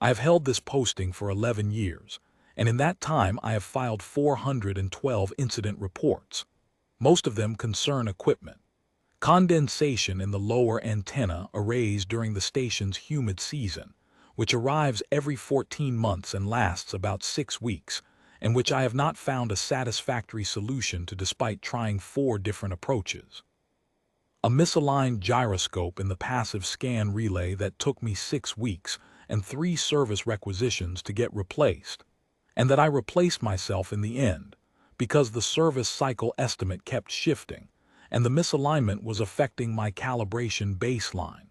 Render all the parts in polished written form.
I have held this posting for 11 years, and in that time I have filed 412 incident reports. Most of them concern equipment. Condensation in the lower antenna arrays during the station's humid season, which arrives every 14 months and lasts about 6 weeks, and which I have not found a satisfactory solution to despite trying 4 different approaches. A misaligned gyroscope in the passive scan relay that took me 6 weeks and 3 service requisitions to get replaced, and that I replaced myself in the end, because the service cycle estimate kept shifting, and the misalignment was affecting my calibration baseline.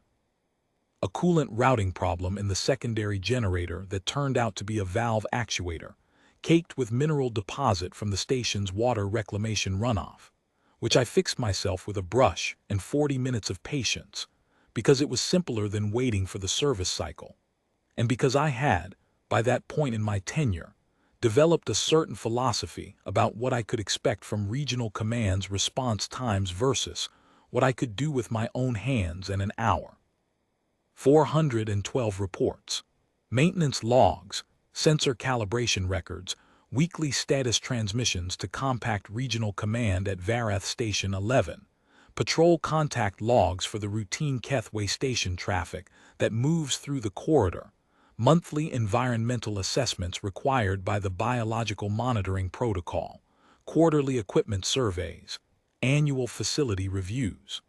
A coolant routing problem in the secondary generator that turned out to be a valve actuator, caked with mineral deposit from the station's water reclamation runoff, which I fixed myself with a brush and 40 minutes of patience, because it was simpler than waiting for the service cycle, and because I had, by that point in my tenure, developed a certain philosophy about what I could expect from regional command's response times versus what I could do with my own hands in an hour. 412 reports, maintenance logs, sensor calibration records, weekly status transmissions to Compact Regional Command at Varath Station 11, patrol contact logs for the routine Kethway station traffic that moves through the corridor, monthly environmental assessments required by the Biological Monitoring Protocol, quarterly equipment surveys, annual facility reviews.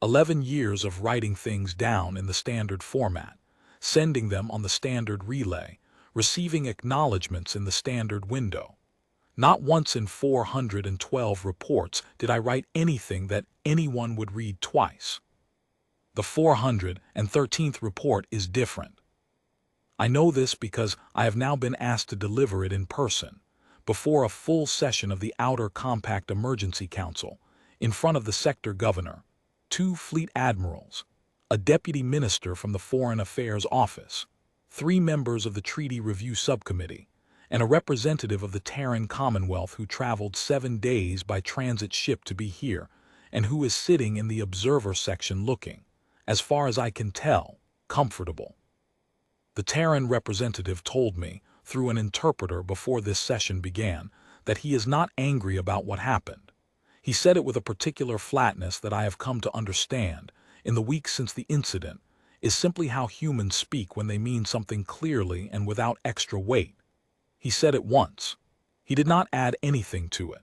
11 years of writing things down in the standard format, sending them on the standard relay, receiving acknowledgments in the standard window. Not once in 412 reports did I write anything that anyone would read twice. The 413th report is different. I know this because I have now been asked to deliver it in person, before a full session of the Outer Compact Emergency Council, in front of the sector governor, 2 fleet admirals, a deputy minister from the Foreign Affairs Office, 3 members of the Treaty Review Subcommittee, and a representative of the Terran Commonwealth who traveled 7 days by transit ship to be here, and who is sitting in the observer section looking, as far as I can tell, comfortable. The Terran representative told me, through an interpreter before this session began, that he is not angry about what happened. He said it with a particular flatness that I have come to understand, in the weeks since the incident, is simply how humans speak when they mean something clearly and without extra weight. He said it once. He did not add anything to it.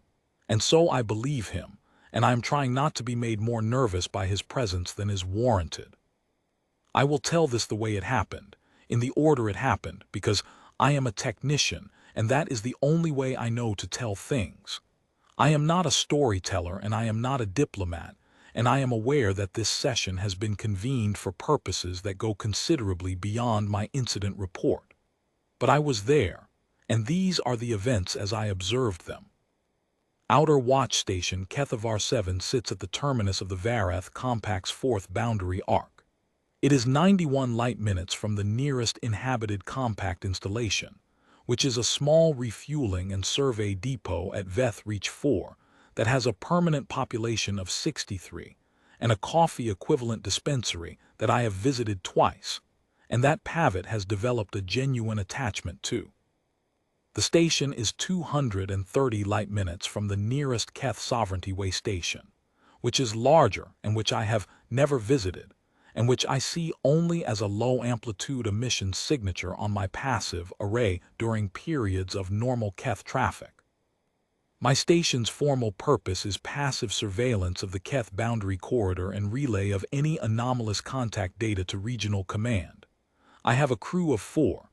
And so I believe him, and I am trying not to be made more nervous by his presence than is warranted. I will tell this the way it happened, in the order it happened, because I am a technician, and that is the only way I know to tell things. I am not a storyteller, and I am not a diplomat, and I am aware that this session has been convened for purposes that go considerably beyond my incident report. But I was there, and these are the events as I observed them. Outer Watch Station Kethavar 7 sits at the terminus of the Varath Compact's 4th boundary arc. It is 91 light minutes from the nearest inhabited compact installation, which is a small refueling and survey depot at Veth Reach 4 that has a permanent population of 63 and a coffee-equivalent dispensary that I have visited twice, and that Pavitt has developed a genuine attachment to. The station is 230 light minutes from the nearest Keth Sovereignty Way station, which is larger and which I have never visited, and which I see only as a low-amplitude emission signature on my passive array during periods of normal Keth traffic. My station's formal purpose is passive surveillance of the Keth boundary corridor and relay of any anomalous contact data to regional command. I have a crew of 4.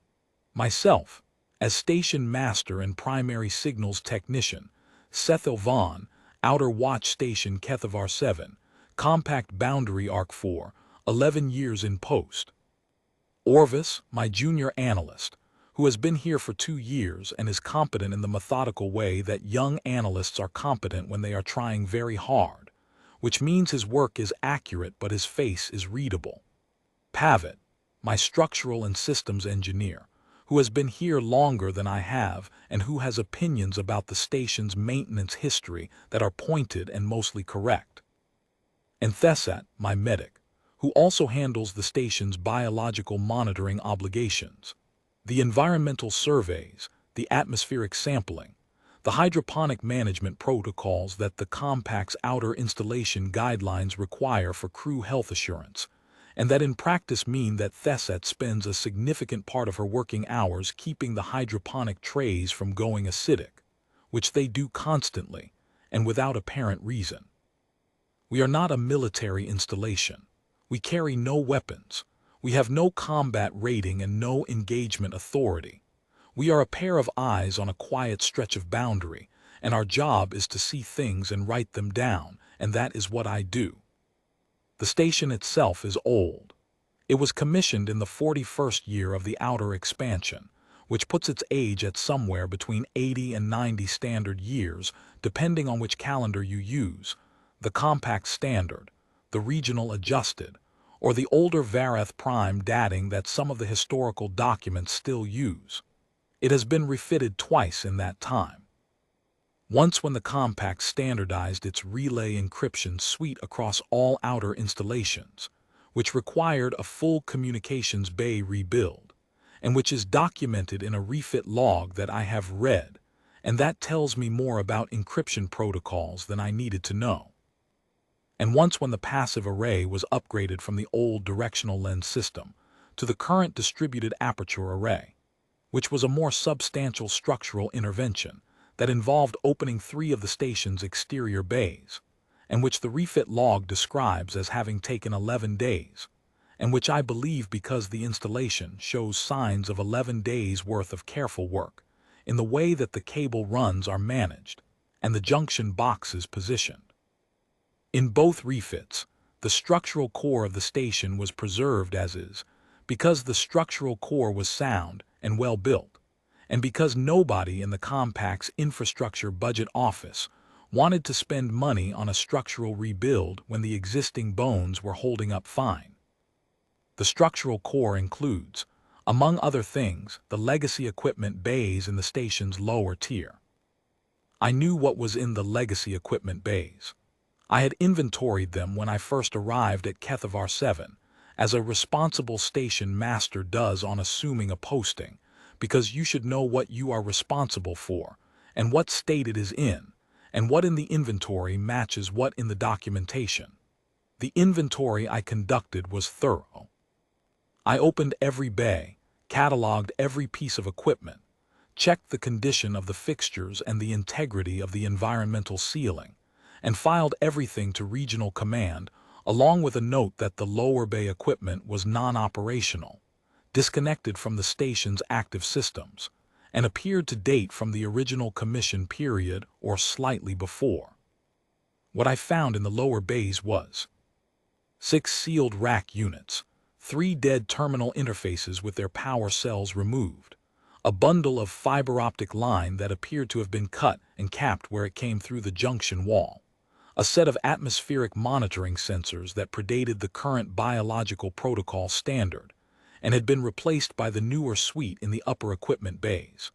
Myself, as station master and primary signals technician, Sethil Vaughn, Outer Watch Station Kethavar 7, Compact Boundary Arc 4, 11 years in post. Orvis, my junior analyst, who has been here for 2 years and is competent in the methodical way that young analysts are competent when they are trying very hard, which means his work is accurate but his face is readable. Pavitt, my structural and systems engineer, who has been here longer than I have and who has opinions about the station's maintenance history that are pointed and mostly correct. And Thesat, my medic, who also handles the station's biological monitoring obligations. The environmental surveys, the atmospheric sampling, the hydroponic management protocols that the compact's outer installation guidelines require for crew health assurance, and that in practice mean that Thesset spends a significant part of her working hours keeping the hydroponic trays from going acidic, which they do constantly and without apparent reason. We are not a military installation. We carry no weapons. We have no combat rating and no engagement authority. We are a pair of eyes on a quiet stretch of boundary, and our job is to see things and write them down, and that is what I do. The station itself is old. It was commissioned in the 41st year of the outer expansion, which puts its age at somewhere between 80 and 90 standard years, depending on which calendar you use, the compact standard, the regional adjusted, or the older Vareth prime dating that some of the historical documents still use. It has been refitted twice in that time. Once when the compact standardized its relay encryption suite across all outer installations, which required a full communications bay rebuild, and which is documented in a refit log that I have read, and that tells me more about encryption protocols than I needed to know. And once when the passive array was upgraded from the old directional lens system to the current distributed aperture array, which was a more substantial structural intervention that involved opening 3 of the station's exterior bays, and which the refit log describes as having taken 11 days, and which I believe because the installation shows signs of 11 days' worth of careful work in the way that the cable runs are managed and the junction boxes positioned. In both refits, the structural core of the station was preserved as is, because the structural core was sound and well built, and because nobody in the compact's infrastructure budget office wanted to spend money on a structural rebuild when the existing bones were holding up fine. The structural core includes, among other things, the legacy equipment bays in the station's lower tier. I knew what was in the legacy equipment bays. I had inventoried them when I first arrived at Kethavar 7, as a responsible station master does on assuming a posting, because you should know what you are responsible for, and what state it is in, and what in the inventory matches what in the documentation. The inventory I conducted was thorough. I opened every bay, cataloged every piece of equipment, checked the condition of the fixtures and the integrity of the environmental sealing, and filed everything to Regional Command, along with a note that the lower bay equipment was non-operational, disconnected from the station's active systems, and appeared to date from the original commission period or slightly before. What I found in the lower bays was 6 sealed rack units, 3 dead terminal interfaces with their power cells removed, a bundle of fiber optic line that appeared to have been cut and capped where it came through the junction wall, a set of atmospheric monitoring sensors that predated the current biological protocol standard and had been replaced by the newer suite in the upper equipment bays,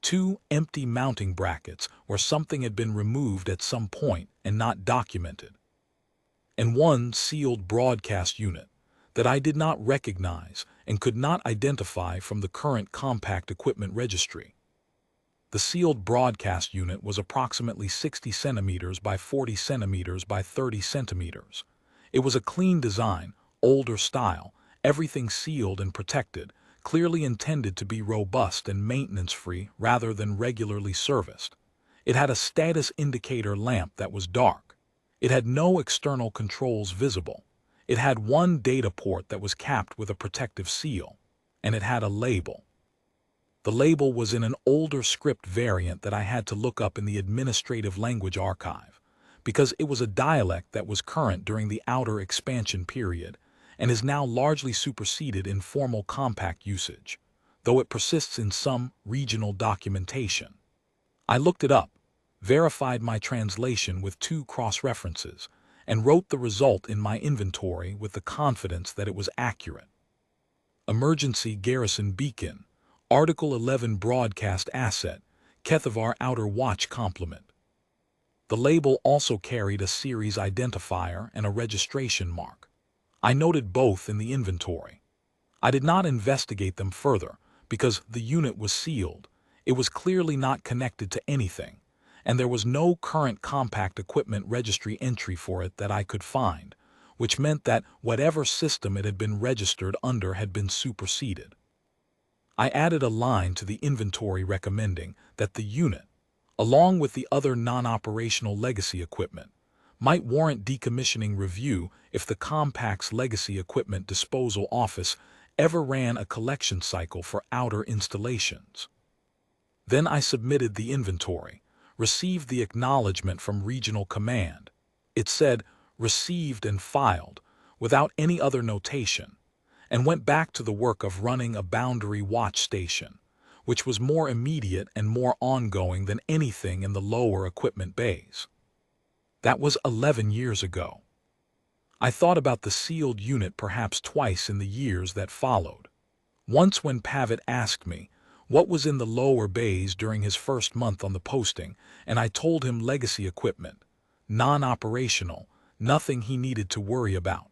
2 empty mounting brackets where something had been removed at some point and not documented, and 1 sealed broadcast unit that I did not recognize and could not identify from the current compact equipment registry. The sealed broadcast unit was approximately 60 centimeters by 40 centimeters by 30 centimeters. It was a clean design, older style, everything sealed and protected, clearly intended to be robust and maintenance-free rather than regularly serviced. It had a status indicator lamp that was dark. It had no external controls visible. It had 1 data port that was capped with a protective seal, and it had a label. The label was in an older script variant that I had to look up in the administrative language archive, because it was a dialect that was current during the outer expansion period and is now largely superseded in formal compact usage, though it persists in some regional documentation. I looked it up, verified my translation with 2 cross-references, and wrote the result in my inventory with the confidence that it was accurate. Emergency Garrison Beacon, Article 11 Broadcast Asset, Kethavar Outer Watch Complement. The label also carried a series identifier and a registration mark. I noted both in the inventory. I did not investigate them further because the unit was sealed. It was clearly not connected to anything, and there was no current compact equipment registry entry for it that I could find, which meant that whatever system it had been registered under had been superseded. I added a line to the inventory recommending that the unit, along with the other non-operational legacy equipment, might warrant decommissioning review if the compact's legacy equipment disposal office ever ran a collection cycle for outer installations. Then I submitted the inventory, received the acknowledgement from Regional Command. It said, "Received and filed," without any other notation, and went back to the work of running a boundary watch station, which was more immediate and more ongoing than anything in the lower equipment bays. That was 11 years ago. I thought about the sealed unit perhaps twice in the years that followed. Once when Pavitt asked me what was in the lower bays during his first month on the posting, and I told him legacy equipment, non-operational, nothing he needed to worry about.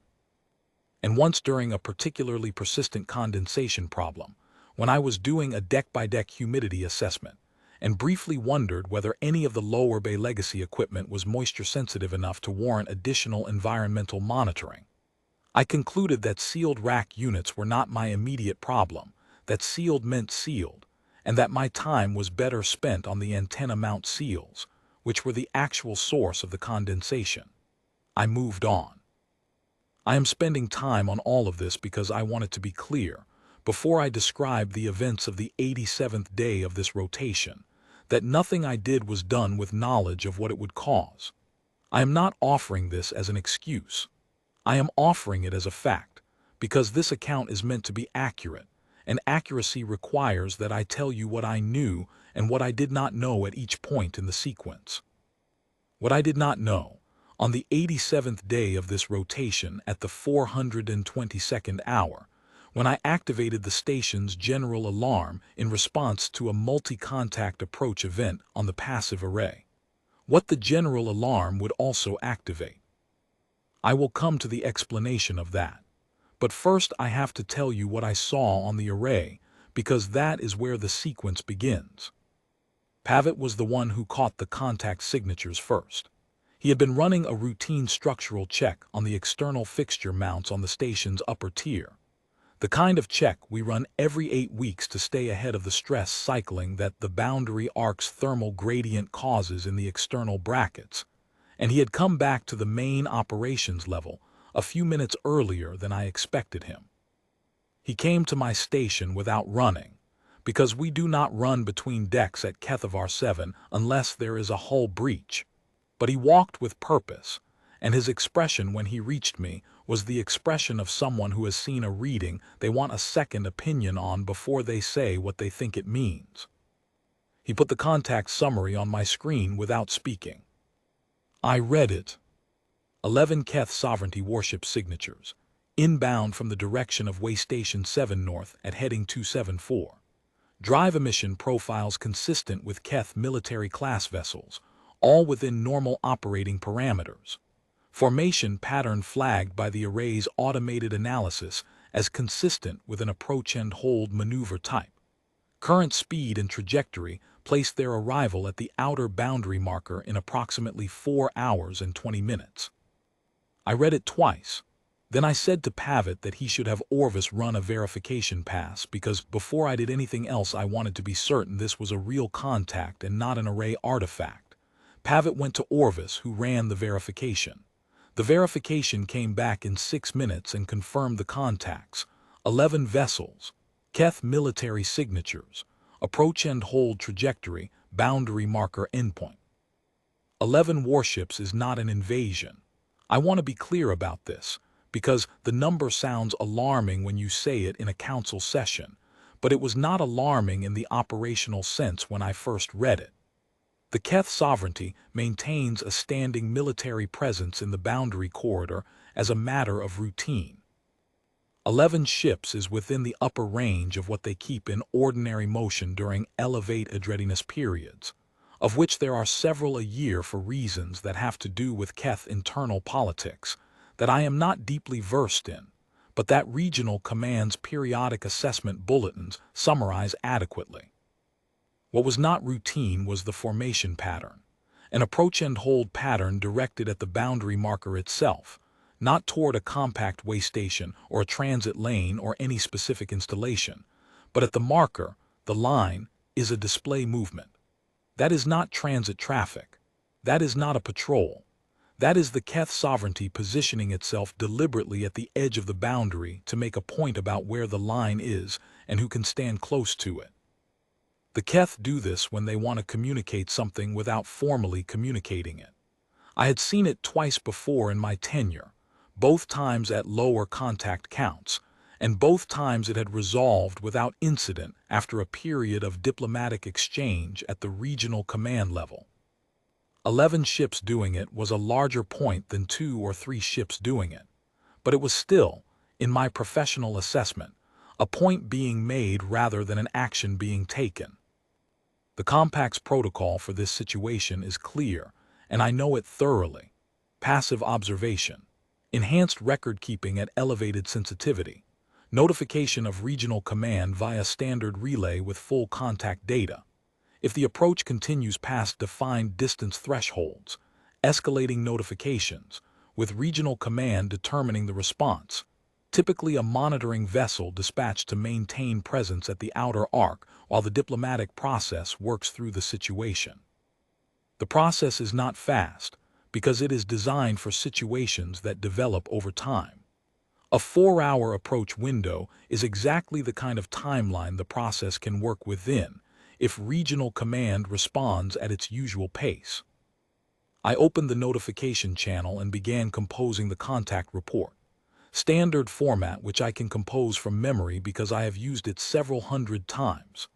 And once during a particularly persistent condensation problem, when I was doing a deck-by-deck humidity assessment, and briefly wondered whether any of the lower bay legacy equipment was moisture-sensitive enough to warrant additional environmental monitoring. I concluded that sealed rack units were not my immediate problem, that sealed meant sealed, and that my time was better spent on the antenna mount seals, which were the actual source of the condensation. I moved on. I am spending time on all of this because I want it to be clear, before I describe the events of the 87th day of this rotation, that nothing I did was done with knowledge of what it would cause. I am not offering this as an excuse. I am offering it as a fact, because this account is meant to be accurate, and accuracy requires that I tell you what I knew and what I did not know at each point in the sequence. What I did not know, on the 87th day of this rotation at the 422nd hour, when I activated the station's general alarm in response to a multi-contact approach event on the passive array. What the general alarm would also activate. I will come to the explanation of that. But first I have to tell you what I saw on the array, because that is where the sequence begins. Pavitt was the one who caught the contact signatures first. He had been running a routine structural check on the external fixture mounts on the station's upper tier. The kind of check we run every 8 weeks to stay ahead of the stress cycling that the boundary arc's thermal gradient causes in the external brackets, and he had come back to the main operations level a few minutes earlier than I expected him. He came to my station without running, because we do not run between decks at Kethavar 7 unless there is a hull breach, but he walked with purpose, and his expression when he reached me was the expression of someone who has seen a reading they want a second opinion on before they say what they think it means. He put the contact summary on my screen without speaking. I read it. 11 Keth Sovereignty warship signatures, inbound from the direction of Way Station 7 North at heading 274. Drive emission profiles consistent with Keth military class vessels, all within normal operating parameters. Formation pattern flagged by the array's automated analysis as consistent with an approach and hold maneuver type. Current speed and trajectory placed their arrival at the outer boundary marker in approximately 4 hours and 20 minutes. I read it twice. Then I said to Pavitt that he should have Orvis run a verification pass because before I did anything else I wanted to be certain this was a real contact and not an array artifact. Pavitt went to Orvis, who ran the verification. The verification came back in 6 minutes and confirmed the contacts: 11 vessels, Keth military signatures, approach and hold trajectory, boundary marker endpoint. 11 warships is not an invasion. I want to be clear about this, because the number sounds alarming when you say it in a council session, but it was not alarming in the operational sense when I first read it. The Keth Sovereignty maintains a standing military presence in the boundary corridor as a matter of routine. 11 ships is within the upper range of what they keep in ordinary motion during elevated readiness periods, of which there are several a year for reasons that have to do with Keth internal politics, that I am not deeply versed in, but that regional command's periodic assessment bulletins summarize adequately. What was not routine was the formation pattern, an approach and hold pattern directed at the boundary marker itself, not toward a compact way station or a transit lane or any specific installation, but at the marker. The line is a display movement. That is not transit traffic. That is not a patrol. That is the Keth sovereignty positioning itself deliberately at the edge of the boundary to make a point about where the line is and who can stand close to it. The Keth do this when they want to communicate something without formally communicating it. I had seen it twice before in my tenure, both times at lower contact counts, and both times it had resolved without incident after a period of diplomatic exchange at the regional command level. 11 ships doing it was a larger point than 2 or 3 ships doing it, but it was still, in my professional assessment, a point being made rather than an action being taken. The Compact's protocol for this situation is clear, and I know it thoroughly. Passive observation, enhanced record-keeping at elevated sensitivity, notification of regional command via standard relay with full contact data. If the approach continues past defined distance thresholds, escalating notifications, with regional command determining the response, typically a monitoring vessel dispatched to maintain presence at the outer arc while the diplomatic process works through the situation. The process is not fast because it is designed for situations that develop over time. A 4-hour approach window is exactly the kind of timeline the process can work within if regional command responds at its usual pace. I opened the notification channel and began composing the contact report, standard format which I can compose from memory because I have used it several hundred times.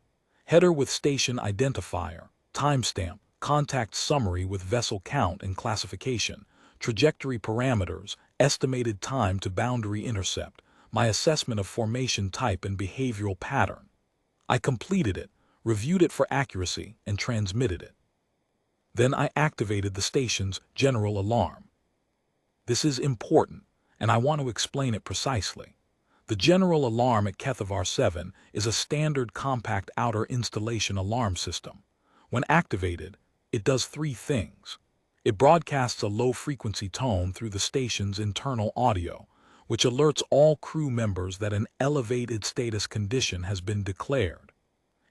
Header with station identifier, timestamp, contact summary with vessel count and classification, trajectory parameters, estimated time to boundary intercept, my assessment of formation type and behavioral pattern. I completed it, reviewed it for accuracy, and transmitted it. Then I activated the station's general alarm. This is important, and I want to explain it precisely. The general alarm at Keth of R7 is a standard compact outer installation alarm system. When activated, it does 3 things. It broadcasts a low-frequency tone through the station's internal audio, which alerts all crew members that an elevated status condition has been declared.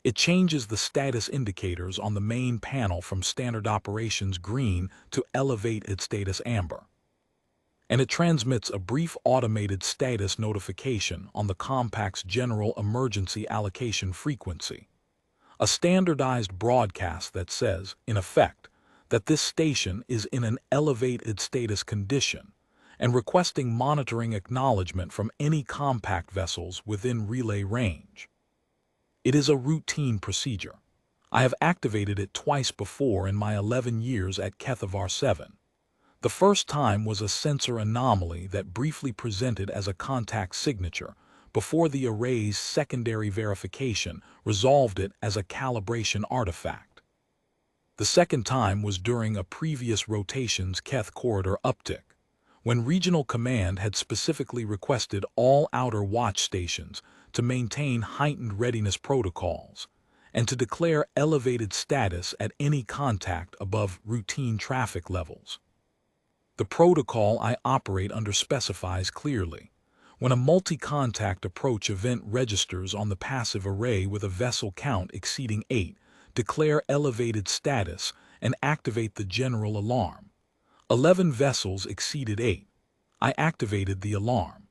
It changes the status indicators on the main panel from standard operations green to elevated status amber. And it transmits a brief automated status notification on the Compact's general emergency allocation frequency. A standardized broadcast that says, in effect, that this station is in an elevated status condition and requesting monitoring acknowledgement from any compact vessels within relay range. It is a routine procedure. I have activated it twice before in my 11 years at Keth of R7. The first time was a sensor anomaly that briefly presented as a contact signature before the array's secondary verification resolved it as a calibration artifact. The second time was during a previous rotation's Keth corridor uptick, when regional command had specifically requested all outer watch stations to maintain heightened readiness protocols and to declare elevated status at any contact above routine traffic levels. The protocol I operate under specifies clearly, when a multi-contact approach event registers on the passive array with a vessel count exceeding 8, declare elevated status and activate the general alarm. 11 vessels exceeded 8. I activated the alarm.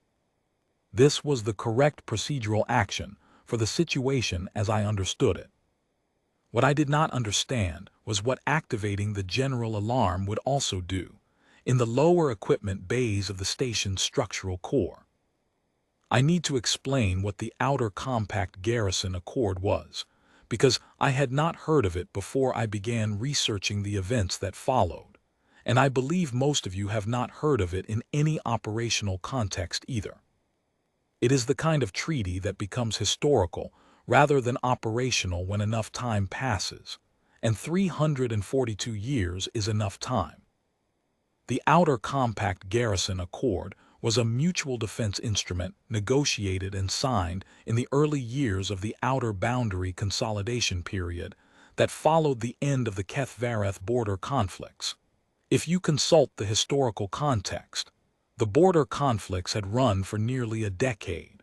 This was the correct procedural action for the situation as I understood it. What I did not understand was what activating the general alarm would also do in the lower equipment bays of the station's structural core. I need to explain what the outer compact Garrison Accord was, because I had not heard of it before I began researching the events that followed, and I believe most of you have not heard of it in any operational context either. It is the kind of treaty that becomes historical rather than operational when enough time passes, and 342 years is enough time. The Outer Compact Garrison Accord was a mutual defense instrument negotiated and signed in the early years of the Outer Boundary Consolidation period that followed the end of the Keth-Vareth border conflicts. If you consult the historical context, the border conflicts had run for nearly a decade.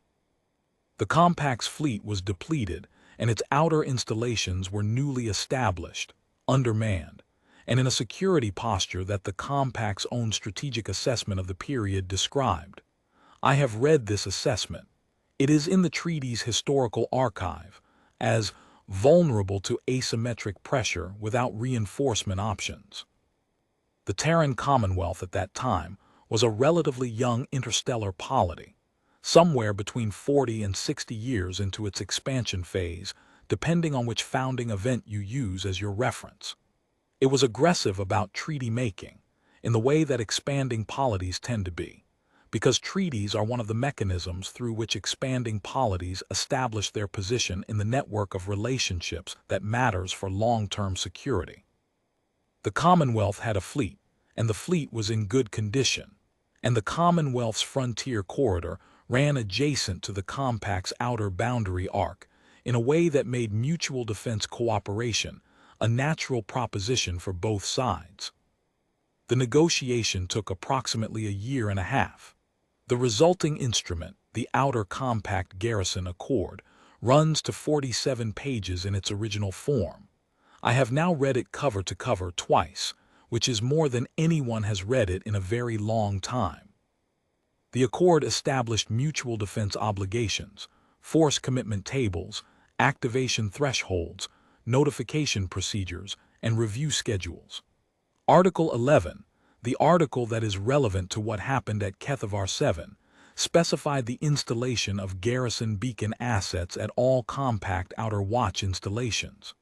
The Compact's fleet was depleted, and its outer installations were newly established, undermanned, and in a security posture that the Compact's own strategic assessment of the period described. I have read this assessment. It is in the treaty's historical archive as vulnerable to asymmetric pressure without reinforcement options. The Terran Commonwealth at that time was a relatively young interstellar polity, somewhere between 40 and 60 years into its expansion phase, depending on which founding event you use as your reference. It was aggressive about treaty making, in the way that expanding polities tend to be, because treaties are one of the mechanisms through which expanding polities establish their position in the network of relationships that matters for long-term security. The Commonwealth had a fleet, and the fleet was in good condition, and the Commonwealth's frontier corridor ran adjacent to the Compact's outer boundary arc in a way that made mutual defense cooperation a natural proposition for both sides. The negotiation took approximately a year and a half. The resulting instrument, the Outer Compact Garrison Accord, runs to 47 pages in its original form. I have now read it cover to cover twice, which is more than anyone has read it in a very long time. The Accord established mutual defense obligations, force commitment tables, activation thresholds, notification procedures, and review schedules. Article 11, the article that is relevant to what happened at Kethavar 7, specified the installation of Garrison beacon assets at all Compact Outer Watch installations.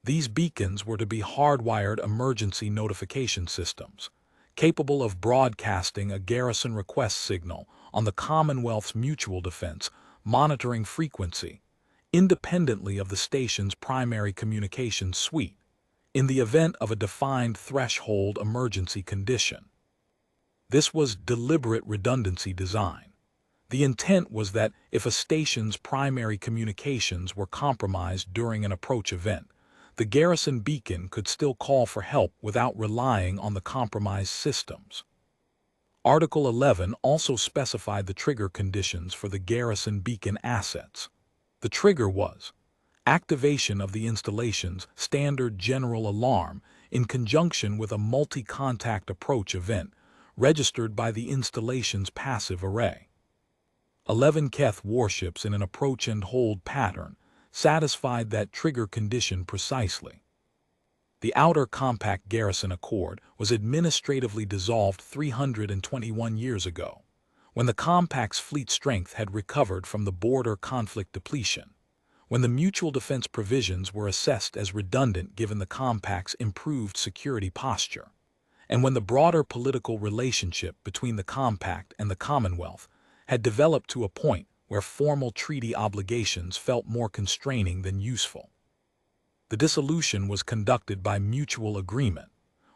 These beacons were to be hardwired emergency notification systems, capable of broadcasting a Garrison request signal on the Commonwealth's mutual defense monitoring frequency, independently of the station's primary communications suite, in the event of a defined threshold emergency condition. This was deliberate redundancy design. The intent was that if a station's primary communications were compromised during an approach event, the Garrison beacon could still call for help without relying on the compromised systems. Article 11 also specified the trigger conditions for the Garrison beacon assets. The trigger was activation of the installation's standard general alarm in conjunction with a multi-contact approach event registered by the installation's passive array. 11 Keth warships in an approach and hold pattern satisfied that trigger condition precisely. The Outer Compact Garrison Accord was administratively dissolved 321 years ago, when the Compact's fleet strength had recovered from the border conflict depletion, when the mutual defense provisions were assessed as redundant given the Compact's improved security posture, and when the broader political relationship between the Compact and the Commonwealth had developed to a point where formal treaty obligations felt more constraining than useful. The dissolution was conducted by mutual agreement,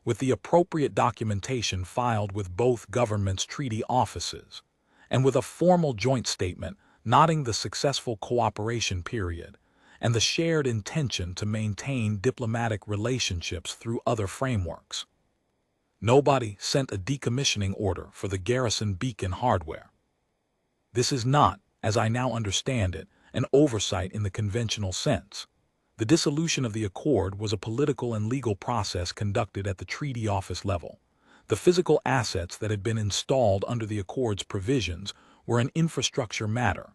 with the appropriate documentation filed with both governments' treaty offices, and with a formal joint statement noting the successful cooperation period and the shared intention to maintain diplomatic relationships through other frameworks. Nobody sent a decommissioning order for the Garrison beacon hardware. This is not, as I now understand it, an oversight in the conventional sense. The dissolution of the Accord was a political and legal process conducted at the treaty office level. The physical assets that had been installed under the Accord's provisions were an infrastructure matter.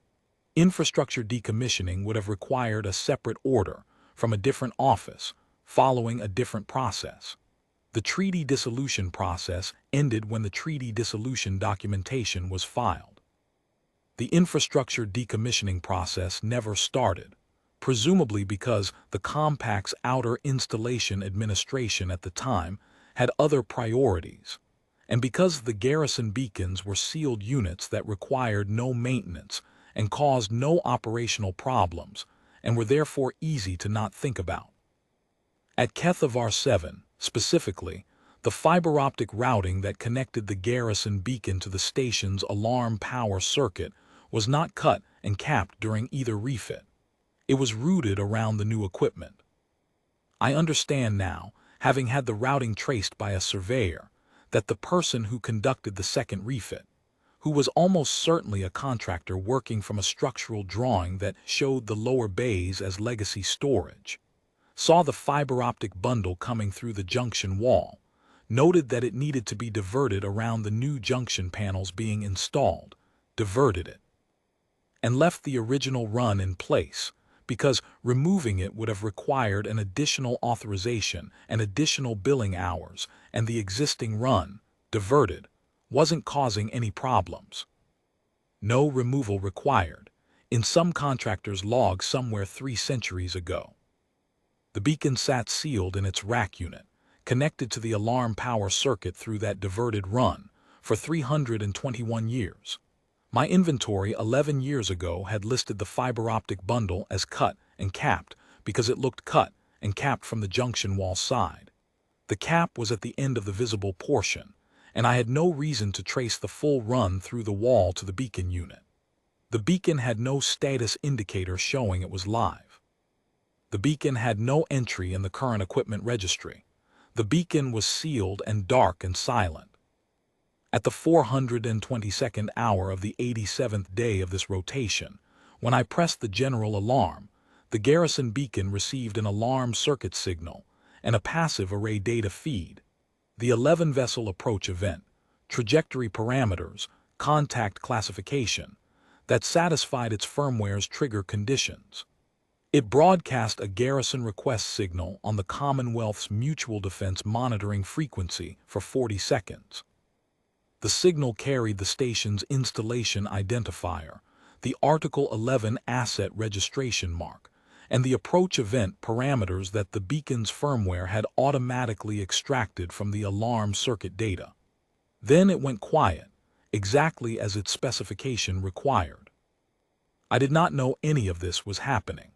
Infrastructure decommissioning would have required a separate order from a different office, following a different process. The treaty dissolution process ended when the treaty dissolution documentation was filed. The infrastructure decommissioning process never started, presumably because the Compact's outer installation administration at the time had other priorities, and because the Garrison beacons were sealed units that required no maintenance and caused no operational problems, and were therefore easy to not think about. At Kethavar 7, specifically, The fiber optic routing that connected the Garrison beacon to the station's alarm power circuit was not cut and capped during either refit. It was routed around the new equipment. I understand now, having had the routing traced by a surveyor, that the person who conducted the second refit, who was almost certainly a contractor working from a structural drawing that showed the lower bays as legacy storage, saw the fiber optic bundle coming through the junction wall, noted that it needed to be diverted around the new junction panels being installed, diverted it, and left the original run in place, because removing it would have required an additional authorization and additional billing hours, and the existing run, diverted, wasn't causing any problems. No removal required, in some contractor's log somewhere 3 centuries ago. The beacon sat sealed in its rack unit, connected to the alarm power circuit through that diverted run, for 321 years. My inventory 11 years ago had listed the fiber optic bundle as cut and capped because it looked cut and capped from the junction wall side. The cap was at the end of the visible portion, and I had no reason to trace the full run through the wall to the beacon unit. The beacon had no status indicator showing it was live. The beacon had no entry in the current equipment registry. The beacon was sealed and dark and silent. At the 422nd hour of the 87th day of this rotation, when I pressed the general alarm, the Garrison beacon received an alarm circuit signal and a passive array data feed. The 11-vessel approach event, trajectory parameters, contact classification, that satisfied its firmware's trigger conditions. It broadcast a Garrison request signal on the Commonwealth's Mutual Defense monitoring frequency for 40 seconds. The signal carried the station's installation identifier, the Article 11 asset registration mark, and the approach event parameters that the beacon's firmware had automatically extracted from the alarm circuit data. Then it went quiet, exactly as its specification required. I did not know any of this was happening.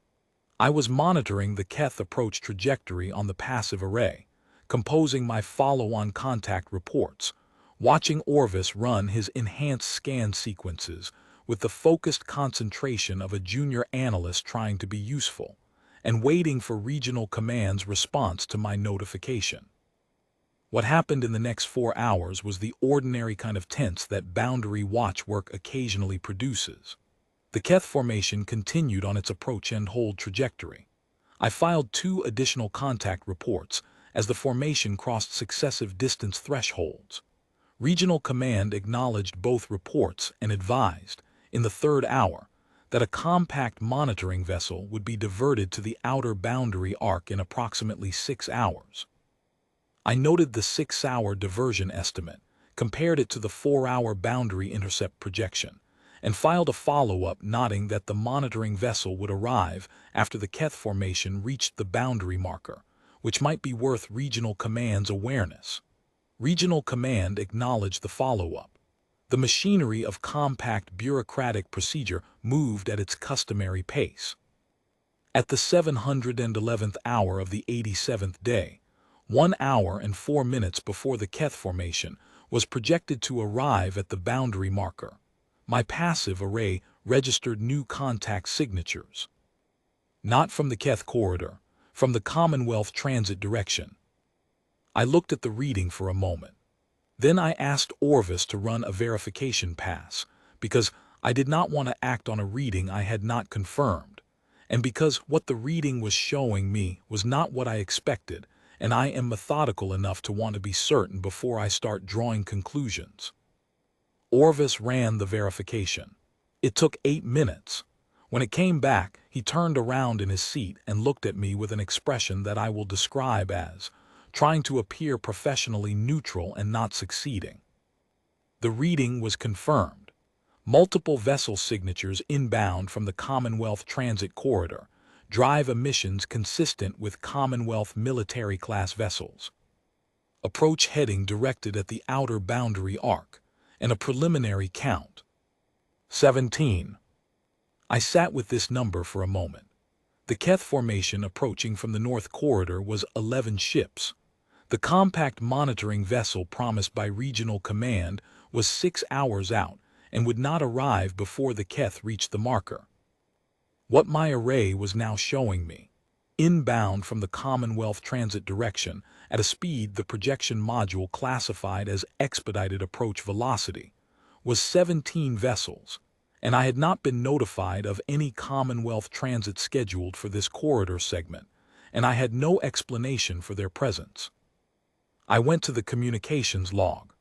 I was monitoring the Keth approach trajectory on the passive array, composing my follow-on contact reports, watching Orvis run his enhanced scan sequences with the focused concentration of a junior analyst trying to be useful, and waiting for Regional Command's response to my notification. What happened in the next 4 hours was the ordinary kind of tense that boundary watch work occasionally produces. The Keth formation continued on its approach and hold trajectory. I filed 2 additional contact reports as the formation crossed successive distance thresholds. Regional Command acknowledged both reports and advised, in the 3rd hour, that a compact monitoring vessel would be diverted to the outer boundary arc in approximately 6 hours. I noted the 6-hour diversion estimate, compared it to the 4-hour boundary intercept projection, and filed a follow-up noting that the monitoring vessel would arrive after the Keth formation reached the boundary marker, which might be worth Regional Command's awareness. Regional Command acknowledged the follow-up. The machinery of compact bureaucratic procedure moved at its customary pace. At the 711th hour of the 87th day, 1 hour and 4 minutes before the Keth formation was projected to arrive at the boundary marker, my passive array registered new contact signatures. Not from the Keth corridor, from the Commonwealth transit direction. I looked at the reading for a moment. Then I asked Orvis to run a verification pass, because I did not want to act on a reading I had not confirmed, and because what the reading was showing me was not what I expected, and I am methodical enough to want to be certain before I start drawing conclusions. Orvis ran the verification. It took 8 minutes. When it came back, he turned around in his seat and looked at me with an expression that I will describe as trying to appear professionally neutral and not succeeding. The reading was confirmed. Multiple vessel signatures inbound from the Commonwealth Transit Corridor, drive emissions consistent with Commonwealth military-class vessels. Approach heading directed at the outer boundary arc, and a preliminary count. 17. I sat with this number for a moment. The Keth formation approaching from the North Corridor was 11 ships. The compact monitoring vessel promised by Regional Command was 6 hours out and would not arrive before the Keth reached the marker. What my array was now showing me, inbound from the Commonwealth transit direction at a speed the projection module classified as expedited approach velocity, was 17 vessels, and I had not been notified of any Commonwealth transit scheduled for this corridor segment, and I had no explanation for their presence. I went to the communications log.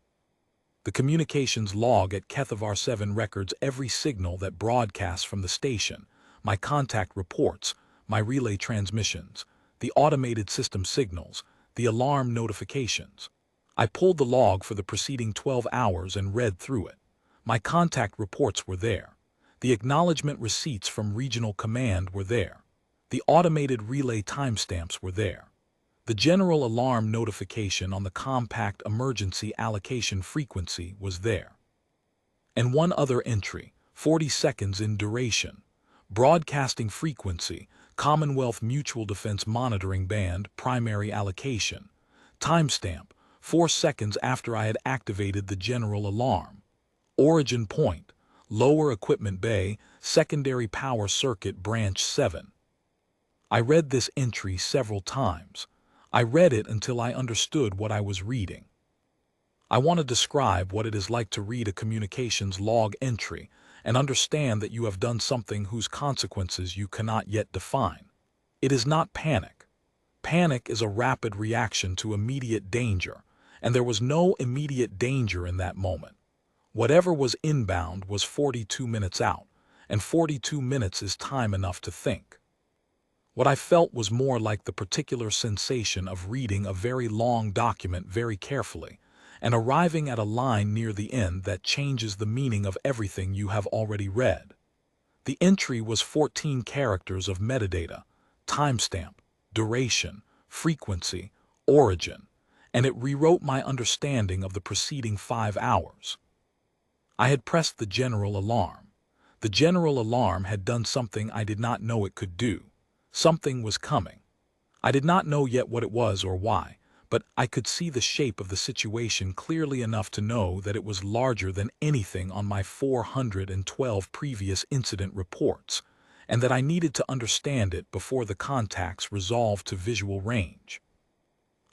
The communications log at Kethavar 7 records every signal that broadcasts from the station, my contact reports, my relay transmissions, the automated system signals, the alarm notifications. I pulled the log for the preceding 12 hours and read through it. My contact reports were there. The acknowledgement receipts from Regional Command were there. The automated relay timestamps were there. The general alarm notification on the compact emergency allocation frequency was there. And one other entry, 40 seconds in duration. Broadcasting frequency, Commonwealth Mutual Defense Monitoring Band, primary allocation. Timestamp, 4 seconds after I had activated the general alarm. Origin point, Lower Equipment Bay, Secondary Power Circuit Branch 7. I read this entry several times. I read it until I understood what I was reading. I want to describe what it is like to read a communications log entry and understand that you have done something whose consequences you cannot yet define. It is not panic. Panic is a rapid reaction to immediate danger, and there was no immediate danger in that moment. Whatever was inbound was 42 minutes out, and 42 minutes is time enough to think. What I felt was more like the particular sensation of reading a very long document very carefully and arriving at a line near the end that changes the meaning of everything you have already read. The entry was 14 characters of metadata, timestamp, duration, frequency, origin, and it rewrote my understanding of the preceding 5 hours. I had pressed the general alarm. The general alarm had done something I did not know it could do. Something was coming. I did not know yet what it was or why, but I could see the shape of the situation clearly enough to know that it was larger than anything on my 412 previous incident reports, and that I needed to understand it before the contacts resolved to visual range.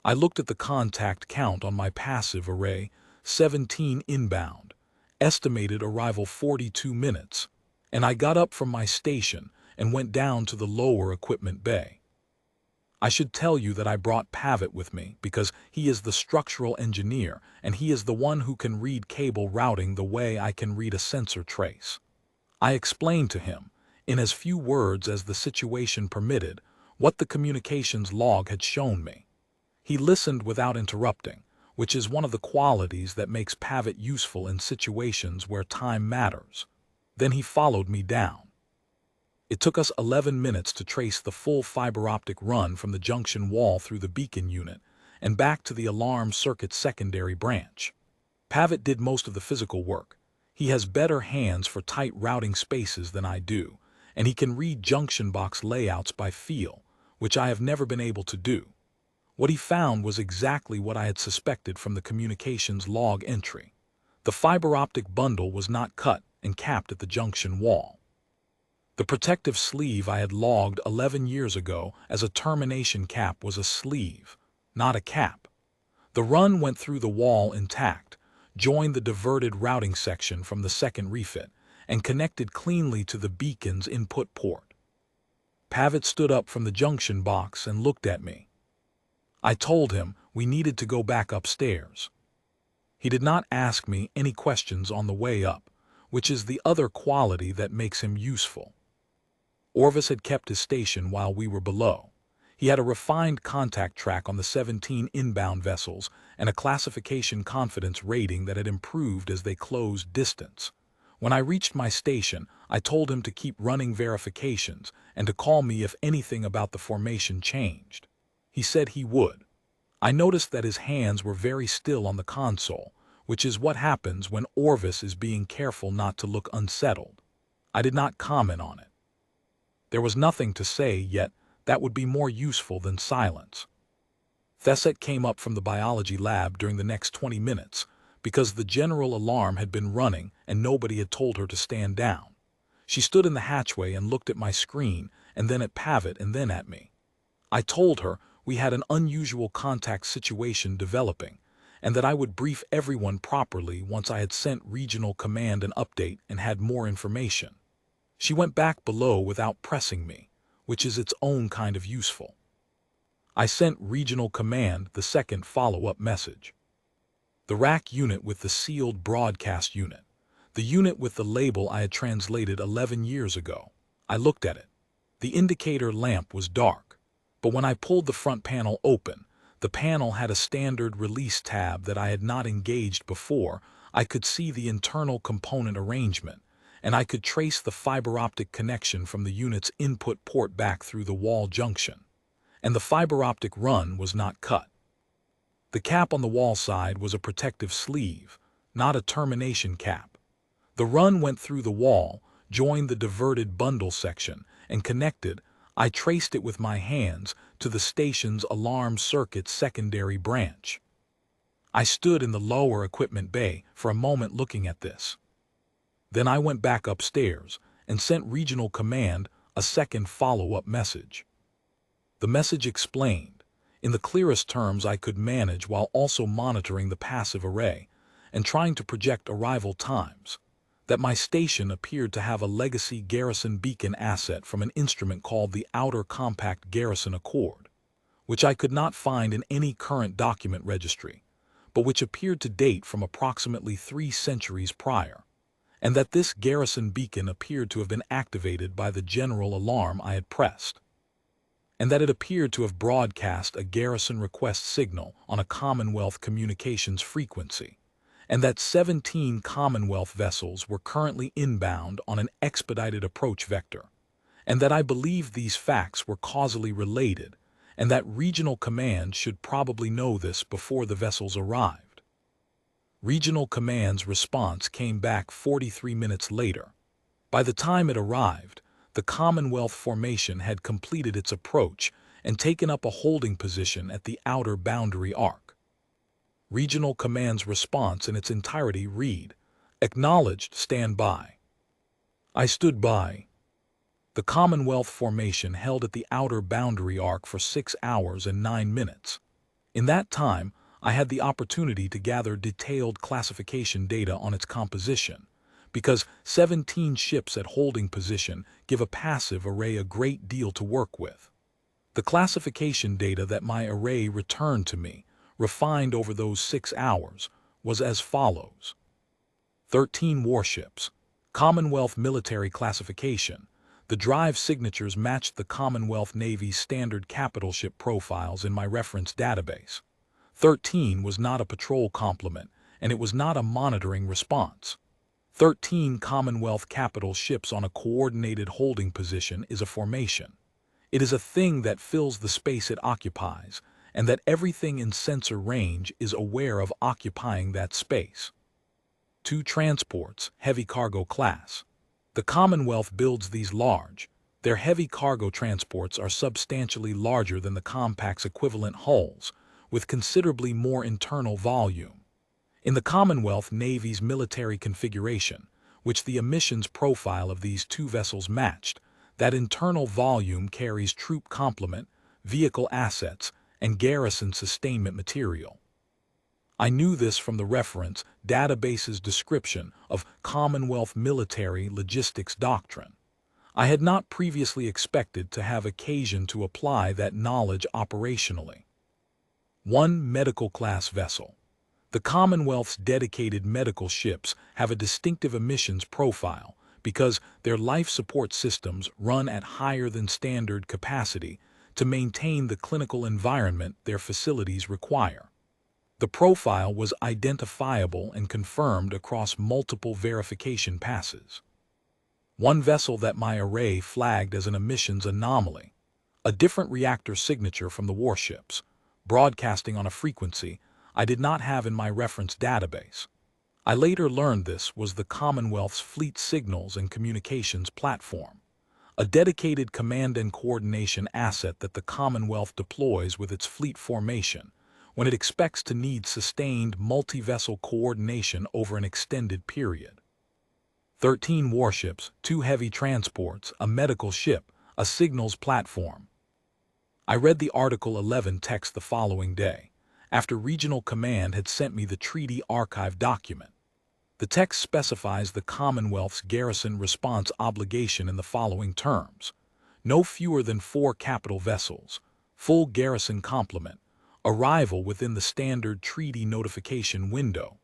I looked at the contact count on my passive array, 17 inbound, estimated arrival 42 minutes, and I got up from my station and went down to the lower equipment bay. I should tell you that I brought Pavitt with me because he is the structural engineer and he is the one who can read cable routing the way I can read a sensor trace. I explained to him, in as few words as the situation permitted, what the communications log had shown me. He listened without interrupting, which is one of the qualities that makes Pavitt useful in situations where time matters. Then he followed me down. It took us 11 minutes to trace the full fiber optic run from the junction wall through the beacon unit and back to the alarm circuit secondary branch. Pavitt did most of the physical work. He has better hands for tight routing spaces than I do, and he can read junction box layouts by feel, which I have never been able to do. What he found was exactly what I had suspected from the communications log entry. The fiber optic bundle was not cut and capped at the junction wall. The protective sleeve I had logged 11 years ago as a termination cap was a sleeve, not a cap. The run went through the wall intact, joined the diverted routing section from the second refit, and connected cleanly to the beacon's input port. Pavitt stood up from the junction box and looked at me. I told him we needed to go back upstairs. He did not ask me any questions on the way up, which is the other quality that makes him useful. Orvis had kept his station while we were below. He had a refined contact track on the 17 inbound vessels and a classification confidence rating that had improved as they closed distance. When I reached my station, I told him to keep running verifications and to call me if anything about the formation changed. He said he would. I noticed that his hands were very still on the console, which is what happens when Orvis is being careful not to look unsettled. I did not comment on it. There was nothing to say, yet that would be more useful than silence. Thesset came up from the biology lab during the next 20 minutes because the general alarm had been running and nobody had told her to stand down. She stood in the hatchway and looked at my screen and then at Pavitt and then at me. I told her we had an unusual contact situation developing and that I would brief everyone properly once I had sent Regional Command an update and had more information. She went back below without pressing me, which is its own kind of useful. I sent Regional Command the second follow-up message. The rack unit with the sealed broadcast unit. The unit with the label I had translated 11 years ago. I looked at it. The indicator lamp was dark, but when I pulled the front panel open, the panel had a standard release tab that I had not engaged before. I could see the internal component arrangement, and I could trace the fiber optic connection from the unit's input port back through the wall junction. And the fiber optic run was not cut. The cap on the wall side was a protective sleeve, not a termination cap. The run went through the wall, joined the diverted bundle section, and connected. I traced it with my hands to the station's alarm circuit secondary branch. I stood in the lower equipment bay for a moment looking at this. Then I went back upstairs and sent Regional Command a second follow-up message. The message explained, in the clearest terms I could manage while also monitoring the passive array and trying to project arrival times, that my station appeared to have a legacy Garrison beacon asset from an instrument called the Outer Compact Garrison Accord, which I could not find in any current document registry, but which appeared to date from approximately 3 centuries prior, and that this Garrison beacon appeared to have been activated by the general alarm I had pressed, and that it appeared to have broadcast a Garrison request signal on a Commonwealth communications frequency, and that 17 Commonwealth vessels were currently inbound on an expedited approach vector, and that I believed these facts were causally related, and that Regional Command should probably know this before the vessels arrived. Regional Command's response came back 43 minutes later. By the time it arrived, the Commonwealth formation had completed its approach and taken up a holding position at the outer boundary arc. Regional Command's response in its entirety read, "Acknowledged, stand by." I stood by. The Commonwealth formation held at the outer boundary arc for 6 hours and 9 minutes. In that time, I had the opportunity to gather detailed classification data on its composition, because 17 ships at holding position give a passive array a great deal to work with. The classification data that my array returned to me, refined over those 6 hours, was as follows. 13 warships. Commonwealth military classification. The drive signatures matched the Commonwealth Navy's standard capital ship profiles in my reference database. 13 was not a patrol complement, and it was not a monitoring response. 13 Commonwealth capital ships on a coordinated holding position is a formation. It is a thing that fills the space it occupies, and that everything in sensor range is aware of occupying that space. 2 transports, heavy cargo class. The Commonwealth builds these large. Their heavy cargo transports are substantially larger than the compact's equivalent hulls, with considerably more internal volume. In the Commonwealth Navy's military configuration, which the emissions profile of these 2 vessels matched, that internal volume carries troop complement, vehicle assets, and garrison sustainment material. I knew this from the reference database's description of Commonwealth military logistics doctrine. I had not previously expected to have occasion to apply that knowledge operationally. 1 medical class vessel. The Commonwealth's dedicated medical ships have a distinctive emissions profile because their life support systems run at higher than standard capacity to maintain the clinical environment their facilities require. The profile was identifiable and confirmed across multiple verification passes. 1 vessel that my array flagged as an emissions anomaly, a different reactor signature from the warships, broadcasting on a frequency I did not have in my reference database. I later learned this was the Commonwealth's Fleet Signals and Communications Platform. a dedicated command and coordination asset that the Commonwealth deploys with its fleet formation when it expects to need sustained multi-vessel coordination over an extended period. 13 warships, 2 heavy transports, a medical ship, a signals platform. I read the Article 11 text the following day, after Regional Command had sent me the treaty archive document. The text specifies the Commonwealth's garrison response obligation in the following terms: no fewer than 4 capital vessels, full garrison complement, arrival within the standard treaty notification window,